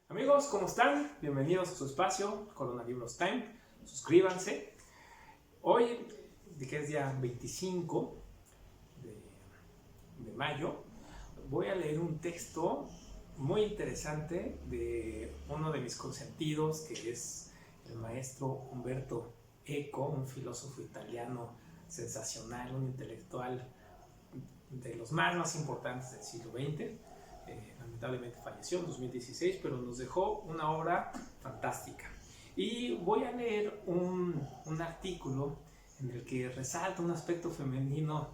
Amigos, ¿cómo están? Bienvenidos a su espacio Coronalibros Time. Suscríbanse. Hoy, que es día 25 de mayo, voy a leer un texto muy interesante de uno de mis consentidos, que es el maestro Umberto Eco, un filósofo italiano sensacional, un intelectual de los más importantes del siglo XX. Lamentablemente falleció en 2016, pero nos dejó una obra fantástica. Y voy a leer un artículo en el que resalta un aspecto femenino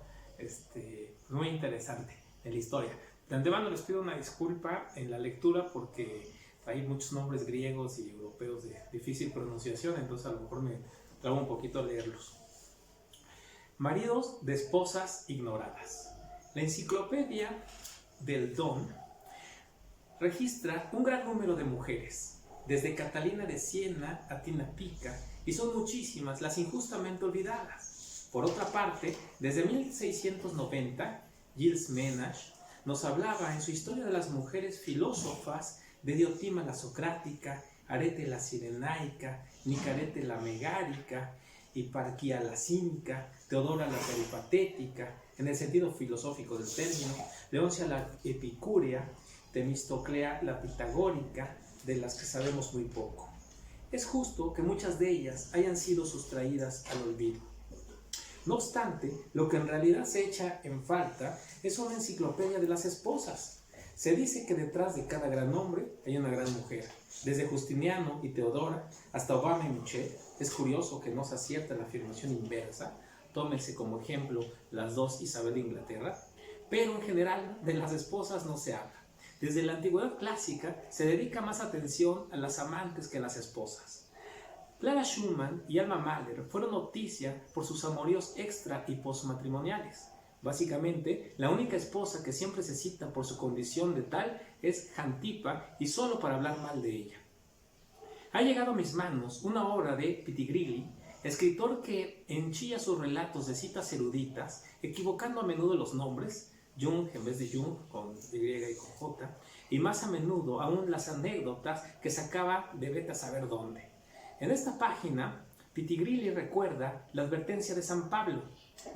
muy interesante de la historia. De antemano les pido una disculpa en la lectura porque hay muchos nombres griegos y europeos de difícil pronunciación, entonces a lo mejor me trabo un poquito a leerlos. Maridos de esposas ignoradas. La enciclopedia del Don registra un gran número de mujeres, desde Catalina de Siena a Tina Pica, y son muchísimas las injustamente olvidadas. Por otra parte, desde 1690, Gilles Ménage nos hablaba en su Historia de las mujeres filósofas de Diotima la Socrática, Arete la Cirenaica, Nicarete la Megárica, Hiparquía la Cínica, Teodora la Peripatética, en el sentido filosófico del término, Leoncia la Epicúrea, Temistoclea la Pitagórica, de las que sabemos muy poco. Es justo que muchas de ellas hayan sido sustraídas al olvido. No obstante, lo que en realidad se echa en falta es una enciclopedia de las esposas. Se dice que detrás de cada gran hombre hay una gran mujer. Desde Justiniano y Teodora hasta Obama y Michelle, es curioso que no se acierta la afirmación inversa. Tómense como ejemplo las dos Isabel de Inglaterra, pero en general de las esposas no se habla. Desde la antigüedad clásica se dedica más atención a las amantes que a las esposas. Clara Schumann y Alma Mahler fueron noticia por sus amoríos extra y postmatrimoniales. Básicamente, la única esposa que siempre se cita por su condición de tal es Xantipa, y solo para hablar mal de ella. Ha llegado a mis manos una obra de Pitigrilli, escritor que enchilla sus relatos de citas eruditas, equivocando a menudo los nombres, Jung en vez de Jung, con Y y con J, y más a menudo aún las anécdotas que sacaba de vete a saber dónde. En esta página, Pitigrilli recuerda la advertencia de San Pablo,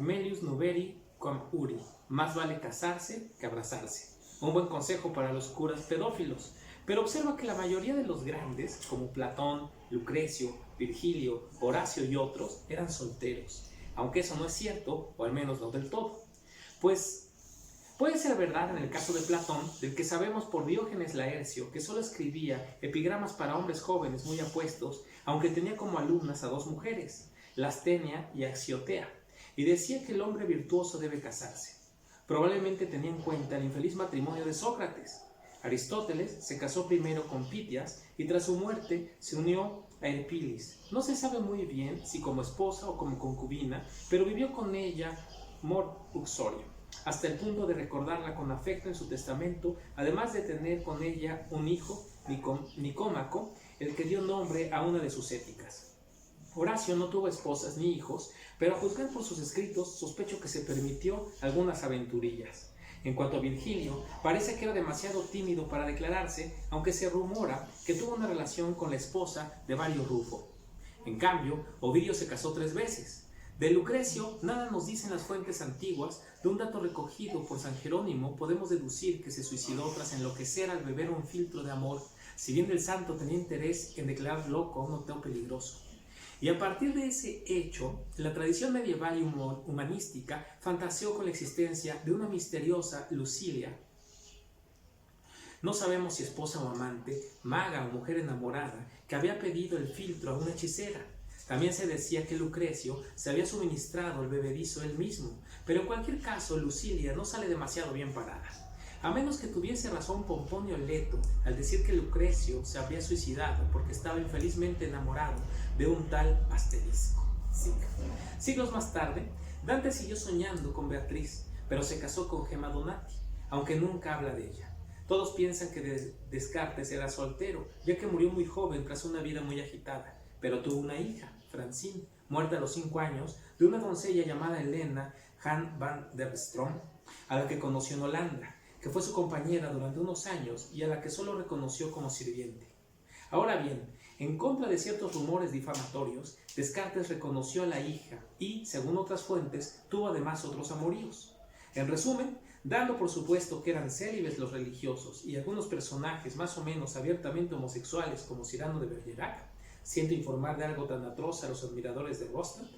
Melius nuberi quam uri, más vale casarse que abrazarse. Un buen consejo para los curas pedófilos, pero observa que la mayoría de los grandes, como Platón, Lucrecio, Virgilio, Horacio y otros, eran solteros, aunque eso no es cierto, o al menos no del todo. Pues puede ser verdad en el caso de Platón, del que sabemos por Diógenes Laercio, que solo escribía epigramas para hombres jóvenes muy apuestos, aunque tenía como alumnas a dos mujeres, Lastenia y Axiotea, y decía que el hombre virtuoso debe casarse. Probablemente tenía en cuenta el infeliz matrimonio de Sócrates. Aristóteles se casó primero con Pitias y tras su muerte se unió a Epilis. No se sabe muy bien si como esposa o como concubina, pero vivió con ella mor uxorio, hasta el punto de recordarla con afecto en su testamento, además de tener con ella un hijo, Nicómaco, el que dio nombre a una de sus éticas. Horacio no tuvo esposas ni hijos, pero a juzgar por sus escritos sospecho que se permitió algunas aventurillas. En cuanto a Virgilio, parece que era demasiado tímido para declararse, aunque se rumora que tuvo una relación con la esposa de Vario Rufo. En cambio, Ovidio se casó 3 veces. De Lucrecio nada nos dicen las fuentes antiguas. De un dato recogido por San Jerónimo podemos deducir que se suicidó tras enloquecer al beber un filtro de amor, si bien el santo tenía interés en declarar loco a un ateo peligroso. Y a partir de ese hecho, la tradición medieval y humanística fantaseó con la existencia de una misteriosa Lucilia. No sabemos si esposa o amante, maga o mujer enamorada, que había pedido el filtro a una hechicera. También se decía que Lucrecio se había suministrado el bebedizo él mismo, pero en cualquier caso Lucilia no sale demasiado bien parada. A menos que tuviese razón Pomponio Leto al decir que Lucrecio se habría suicidado porque estaba infelizmente enamorado de un tal asterisco. Siglos más tarde, Dante siguió soñando con Beatriz, pero se casó con Gemma Donati, aunque nunca habla de ella. Todos piensan que Descartes era soltero, ya que murió muy joven tras una vida muy agitada, pero tuvo una hija, Francine, muerta a los 5 años, de una doncella llamada Helena Han van der Stroom, a la que conoció en Holanda, que fue su compañera durante unos años y a la que solo reconoció como sirviente. Ahora bien, en contra de ciertos rumores difamatorios, Descartes reconoció a la hija y, según otras fuentes, tuvo además otros amoríos. En resumen, dando por supuesto que eran célibes los religiosos y algunos personajes más o menos abiertamente homosexuales como Cyrano de Bergerac, siento informar de algo tan atroz a los admiradores de Rostand,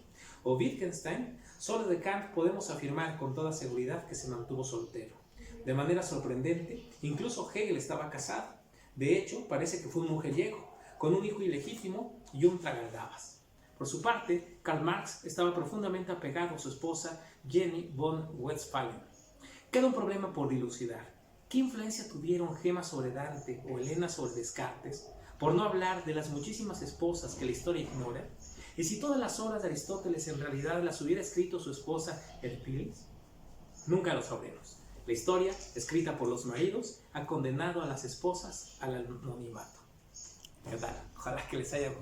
o Wittgenstein, solo de Kant podemos afirmar con toda seguridad que se mantuvo soltero. De manera sorprendente, incluso Hegel estaba casado. De hecho, parece que fue un mujeriego, con un hijo ilegítimo y un tragaldabas. Por su parte, Karl Marx estaba profundamente apegado a su esposa Jenny von Westphalen. Queda un problema por dilucidar. ¿Qué influencia tuvieron Gemma sobre Dante o Helena sobre Descartes? Por no hablar de las muchísimas esposas que la historia ignora. ¿Y si todas las obras de Aristóteles en realidad las hubiera escrito su esposa Eurípides? Nunca lo sabremos. La historia, escrita por los maridos, ha condenado a las esposas al anonimato. ¿Qué tal? Ojalá que les haya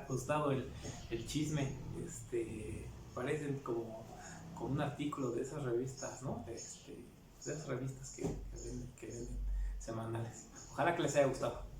gustado el chisme. Parecen como un artículo de esas revistas, ¿no? De esas revistas que venden semanales. Ojalá que les haya gustado.